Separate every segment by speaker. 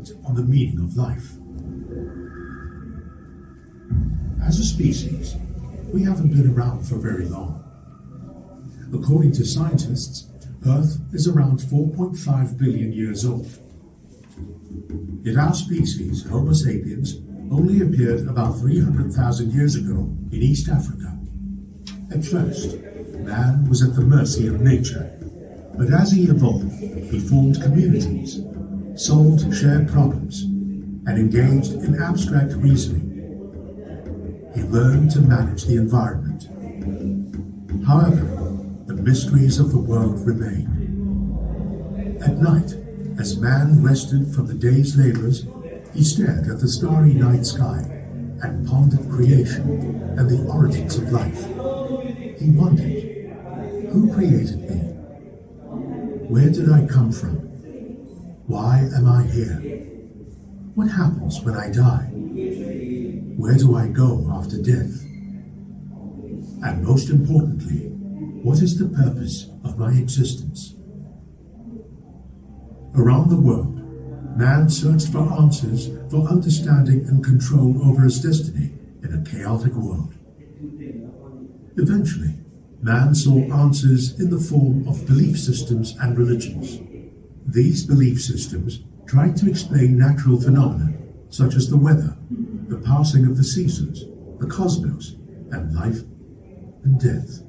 Speaker 1: reflect on the meaning of life. As a species, we haven't been around for very long. According to scientists, Earth is around 4.5 billion years old. Yet our species, Homo sapiens, only appeared about 300,000 years ago in East Africa. At first, man was at the mercy of nature, but as he evolved, he formed communities, solved shared problems, and engaged in abstract reasoning. He learned to manage the environment. However, the mysteries of the world remain. At night, as man rested from the day's labors, he stared at the starry night sky and pondered creation and the origins of life. He wondered, who created me? Where did I come from? Why am I here? What happens when I die? Where do I go after death? And most importantly, what is the purpose of my existence? Around the world, man searched for answers for understanding and control over his destiny in a chaotic world. Eventually, man saw answers in the form of belief systems and religions. These belief systems tried to explain natural phenomena such as the weather, the passing of the seasons, the cosmos, and life and death.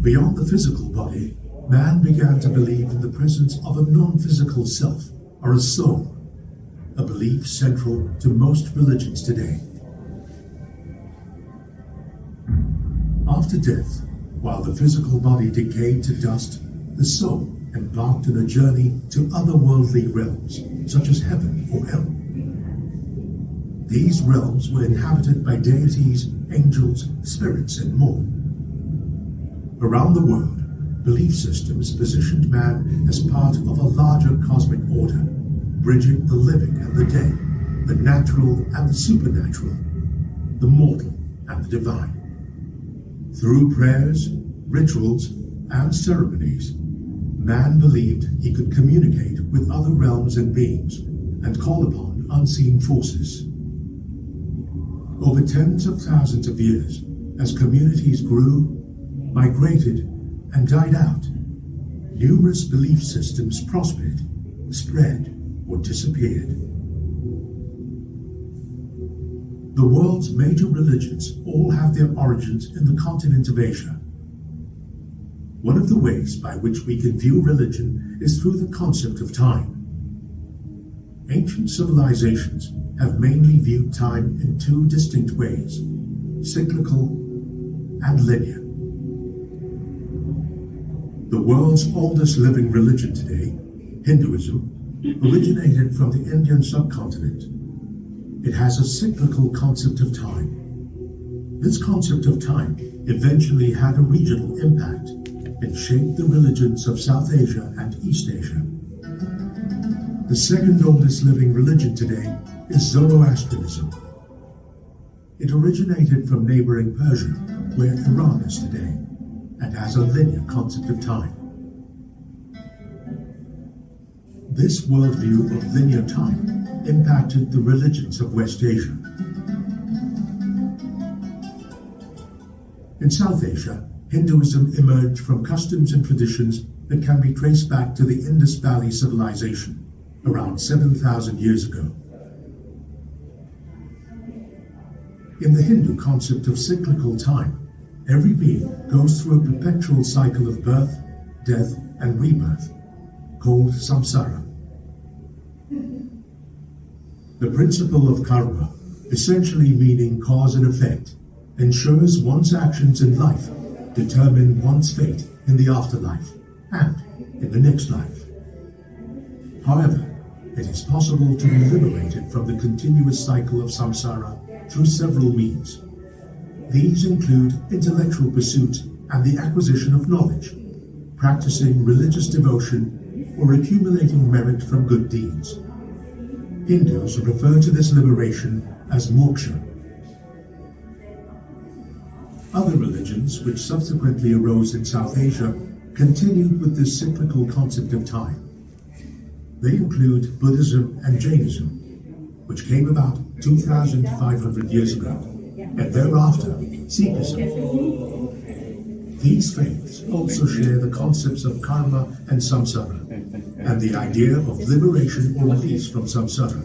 Speaker 1: Beyond the physical body, man began to believe in the presence of a non-physical self, or a soul, a belief central to most religions today. After death, while the physical body decayed to dust, the soul embarked on a journey to otherworldly realms, such as heaven or hell. These realms were inhabited by deities, angels, spirits, and more. Around the world, belief systems positioned man as part of a larger cosmic order, bridging the living and the dead, the natural and the supernatural, the mortal and the divine. Through prayers, rituals, and ceremonies, man believed he could communicate with other realms and beings and call upon unseen forces. Over tens of thousands of years, as communities grew, migrated, and died out, numerous belief systems prospered, spread, or disappeared. The world's major religions all have their origins in the continent of Asia. One of the ways by which we can view religion is through the concept of time. Ancient civilizations have mainly viewed time in two distinct ways, cyclical and linear. The world's oldest living religion today, Hinduism, originated from the Indian subcontinent. It has a cyclical concept of time. This concept of time eventually had a regional impact and shaped the religions of South Asia and East Asia. The second oldest living religion today is Zoroastrianism. It originated from neighboring Persia, where Iran is today, and has a linear concept of time. This worldview of linear time impacted the religions of West Asia. In South Asia, Hinduism emerged from customs and traditions that can be traced back to the Indus Valley civilization, around 7,000 years ago. In the Hindu concept of cyclical time, every being goes through a perpetual cycle of birth, death, and rebirth, called samsara. The principle of karma, essentially meaning cause and effect, ensures one's actions in life determine one's fate in the afterlife and in the next life. However, it is possible to be liberated from the continuous cycle of samsara through several means. These include intellectual pursuit and the acquisition of knowledge, practicing religious devotion, or accumulating merit from good deeds. Hindus refer to this liberation as moksha. Other religions, which subsequently arose in South Asia, continued with this cyclical concept of time. They include Buddhism and Jainism, which came about 2,500 years ago, and thereafter Sikhism. These faiths also share the concepts of karma and samsara, and the idea of liberation or release from samsara.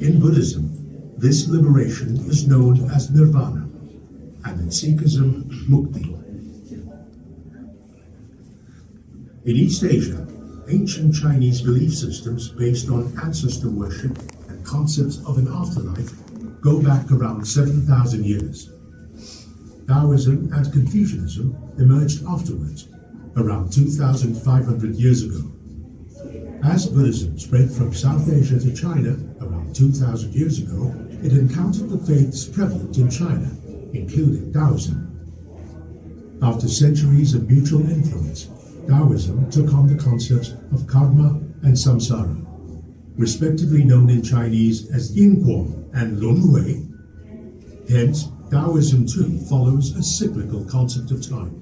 Speaker 1: In Buddhism, this liberation is known as nirvana, and in Sikhism, mukti. In East Asia, ancient Chinese belief systems based on ancestor worship and concepts of an afterlife go back around 7,000 years. Taoism and Confucianism emerged afterwards, around 2,500 years ago. As Buddhism spread from South Asia to China around 2,000 years ago, it encountered the faiths prevalent in China, including Taoism. After centuries of mutual influence, Taoism took on the concepts of karma and samsara, respectively known in Chinese as Yinguo and Lunhui. Hence, Taoism too follows a cyclical concept of time.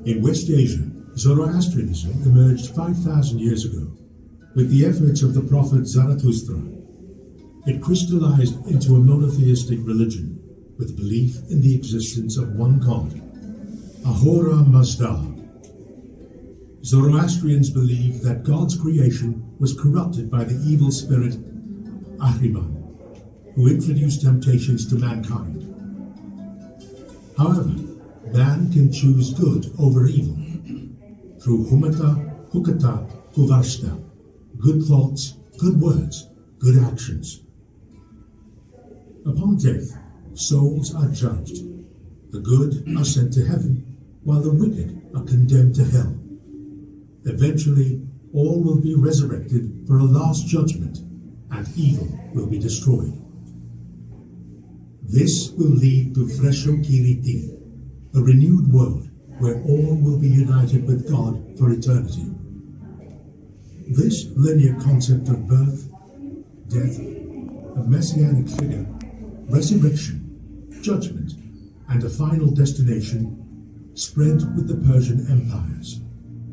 Speaker 1: In West Asia, Zoroastrianism emerged 5,000 years ago. With the efforts of the prophet Zarathustra, it crystallized into a monotheistic religion with belief in the existence of one God, Ahura Mazda. Zoroastrians believed that God's creation was corrupted by the evil spirit Ahriman, who introduced temptations to mankind. However, man can choose good over evil through Hukata, Kuvarshta, good thoughts, good words, good actions. Upon death, souls are judged. The good are sent to heaven, while the wicked are condemned to hell. Eventually, all will be resurrected for a last judgment, and evil will be destroyed. This will lead to Fresho Kiriti, a renewed world where all will be united with God for eternity. This linear concept of birth, death, a messianic figure, resurrection, judgment, and a final destination spread with the Persian empires,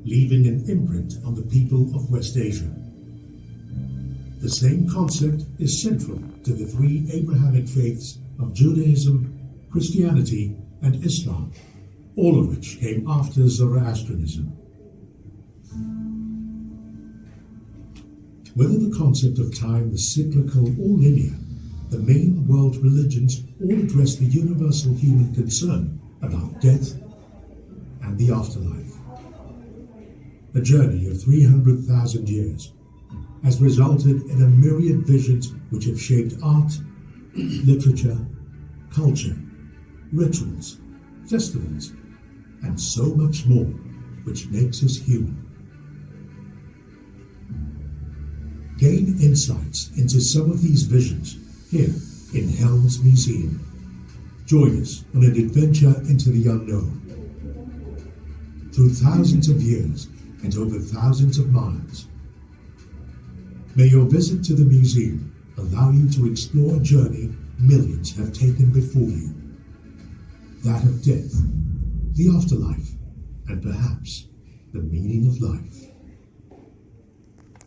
Speaker 1: leaving an imprint on the people of West Asia. The same concept is central to the three Abrahamic faiths of Judaism, Christianity, and Islam, all of which came after Zoroastrianism. Whether the concept of time is cyclical or linear, the main world religions all address the universal human concern about death and the afterlife. A journey of 300,000 years has resulted in a myriad visions which have shaped art, literature, culture, rituals, festivals, and so much more, which makes us human. Gain insights into some of these visions here in Helms Museum. Join us on an adventure into the unknown. Through thousands of years and over thousands of miles. May your visit to the museum allow you to explore a journey millions have taken before you. That of death, the afterlife, and perhaps the meaning of life.